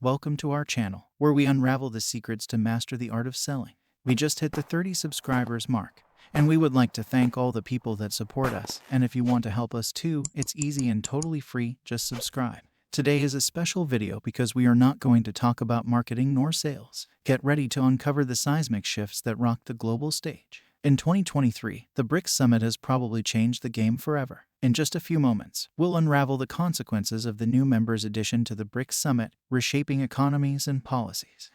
Welcome to our channel, where we unravel the secrets to master the art of selling. We just hit the 30 subscribers mark, and we would like to thank all the people that support us. And if you want to help us too, it's easy and totally free, just subscribe. Today is a special video because we are not going to talk about marketing nor sales. Get ready to uncover the seismic shifts that rock the global stage. In 2023, the BRICS Summit has probably changed the game forever. In just a few moments, we'll unravel the consequences of the new members' addition to the BRICS Summit, reshaping economies and policies.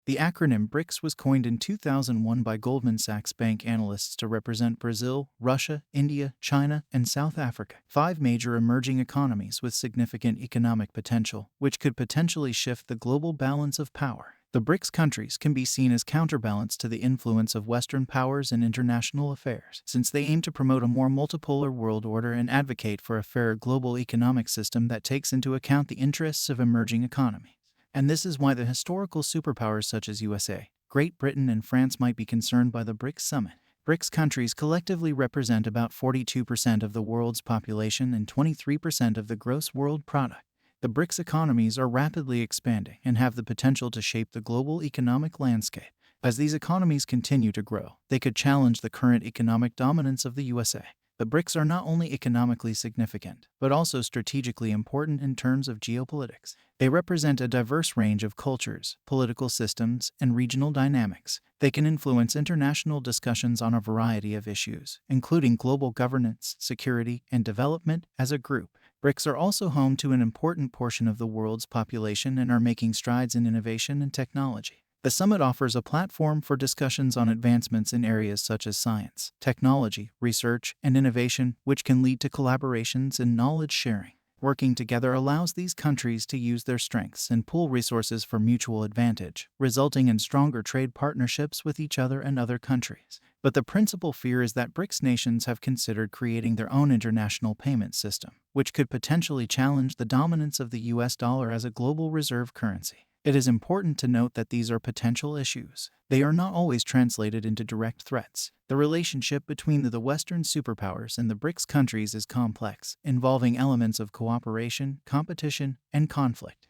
The acronym BRICS was coined in 2001 by Goldman Sachs Bank analysts to represent Brazil, Russia, India, China, and South Africa, five major emerging economies with significant economic potential, which could potentially shift the global balance of power. The BRICS countries can be seen as counterbalance to the influence of Western powers in international affairs, since they aim to promote a more multipolar world order and advocate for a fairer global economic system that takes into account the interests of emerging economies. And this is why the historical superpowers such as USA, Great Britain, and France might be concerned by the BRICS Summit. BRICS countries collectively represent about 42% of the world's population and 23% of the gross world product. The BRICS economies are rapidly expanding and have the potential to shape the global economic landscape. As these economies continue to grow, they could challenge the current economic dominance of the USA. The BRICS are not only economically significant, but also strategically important in terms of geopolitics. They represent a diverse range of cultures, political systems, and regional dynamics. They can influence international discussions on a variety of issues, including global governance, security, and development. As a group, BRICS are also home to an important portion of the world's population and are making strides in innovation and technology. The summit offers a platform for discussions on advancements in areas such as science, technology, research, and innovation, which can lead to collaborations and knowledge sharing. Working together allows these countries to use their strengths and pool resources for mutual advantage, resulting in stronger trade partnerships with each other and other countries. But the principal fear is that BRICS nations have considered creating their own international payment system, which could potentially challenge the dominance of the US dollar as a global reserve currency. It is important to note that these are potential issues. They are not always translated into direct threats. The relationship between the Western superpowers and the BRICS countries is complex, involving elements of cooperation, competition, and conflict.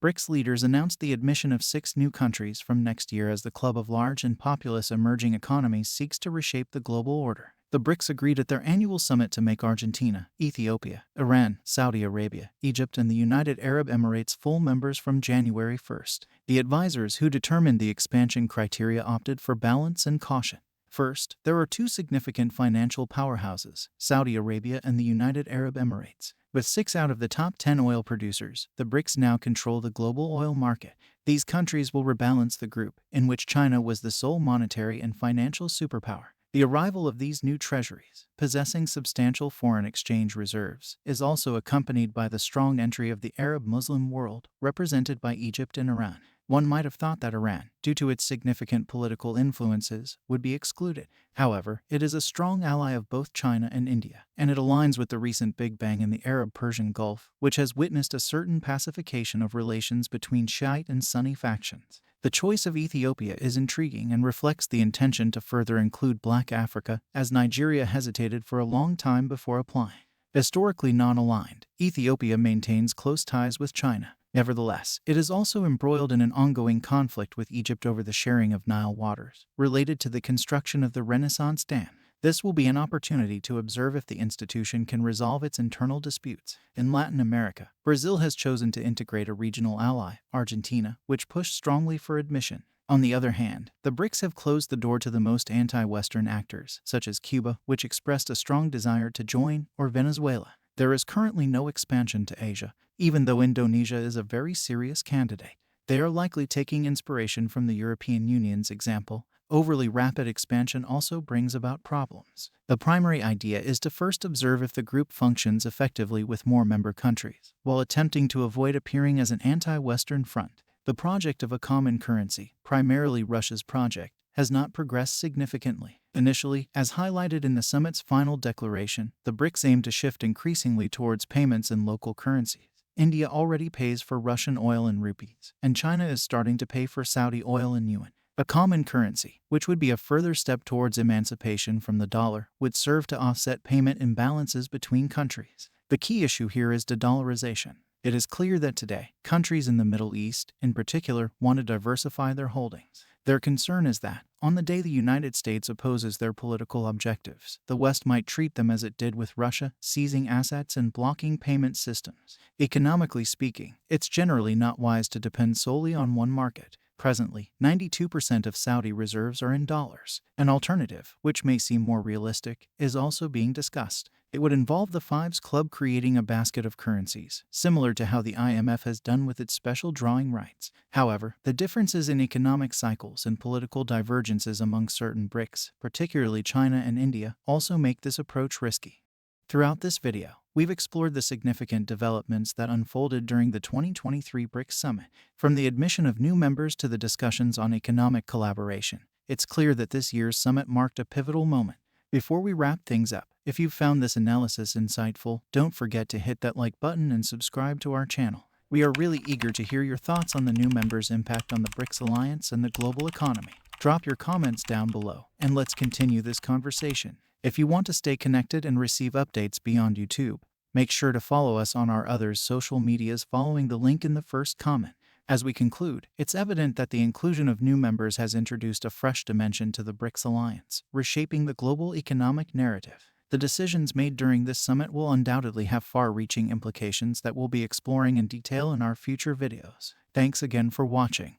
BRICS leaders announced the admission of 6 new countries from next year as the club of large and populous emerging economies seeks to reshape the global order. The BRICS agreed at their annual summit to make Argentina, Ethiopia, Iran, Saudi Arabia, Egypt, and the United Arab Emirates full members from January 1st. The advisors who determined the expansion criteria opted for balance and caution. First, there are 2 significant financial powerhouses, Saudi Arabia and the United Arab Emirates. With 6 out of the top 10 oil producers, the BRICS now control the global oil market. These countries will rebalance the group, in which China was the sole monetary and financial superpower. The arrival of these new treasuries, possessing substantial foreign exchange reserves, is also accompanied by the strong entry of the Arab Muslim world, represented by Egypt and Iran. One might have thought that Iran, due to its significant political influences, would be excluded. However, it is a strong ally of both China and India, and it aligns with the recent Big Bang in the Arab-Persian Gulf, which has witnessed a certain pacification of relations between Shiite and Sunni factions. The choice of Ethiopia is intriguing and reflects the intention to further include Black Africa, as Nigeria hesitated for a long time before applying. Historically non-aligned, Ethiopia maintains close ties with China. Nevertheless, it is also embroiled in an ongoing conflict with Egypt over the sharing of Nile waters, related to the construction of the Renaissance Dam. This will be an opportunity to observe if the institution can resolve its internal disputes. In Latin America, Brazil has chosen to integrate a regional ally, Argentina, which pushed strongly for admission. On the other hand, the BRICS have closed the door to the most anti-Western actors, such as Cuba, which expressed a strong desire to join, or Venezuela. There is currently no expansion to Asia, even though Indonesia is a very serious candidate. They are likely taking inspiration from the European Union's example. Overly rapid expansion also brings about problems. The primary idea is to first observe if the group functions effectively with more member countries, while attempting to avoid appearing as an anti-Western front. The project of a common currency, primarily Russia's project, has not progressed significantly. Initially, as highlighted in the summit's final declaration, the BRICS aim to shift increasingly towards payments in local currencies. India already pays for Russian oil in rupees, and China is starting to pay for Saudi oil in yuan. A common currency, which would be a further step towards emancipation from the dollar, would serve to offset payment imbalances between countries. The key issue here is de-dollarization. It is clear that today, countries in the Middle East, in particular, want to diversify their holdings. Their concern is that, on the day the United States opposes their political objectives, the West might treat them as it did with Russia, seizing assets and blocking payment systems. Economically speaking, it's generally not wise to depend solely on one market. Presently, 92% of Saudi reserves are in dollars. An alternative, which may seem more realistic, is also being discussed. It would involve the Fives Club creating a basket of currencies, similar to how the IMF has done with its special drawing rights. However, the differences in economic cycles and political divergences among certain BRICS, particularly China and India, also make this approach risky. Throughout this video, we've explored the significant developments that unfolded during the 2023 BRICS Summit. From the admission of new members to the discussions on economic collaboration, it's clear that this year's summit marked a pivotal moment. Before we wrap things up, if you've found this analysis insightful, don't forget to hit that like button and subscribe to our channel. We are really eager to hear your thoughts on the new members' impact on the BRICS Alliance and the global economy. Drop your comments down below, and let's continue this conversation. If you want to stay connected and receive updates beyond YouTube, make sure to follow us on our other social medias following the link in the first comment. As we conclude, it's evident that the inclusion of new members has introduced a fresh dimension to the BRICS Alliance, reshaping the global economic narrative. The decisions made during this summit will undoubtedly have far-reaching implications that we'll be exploring in detail in our future videos. Thanks again for watching.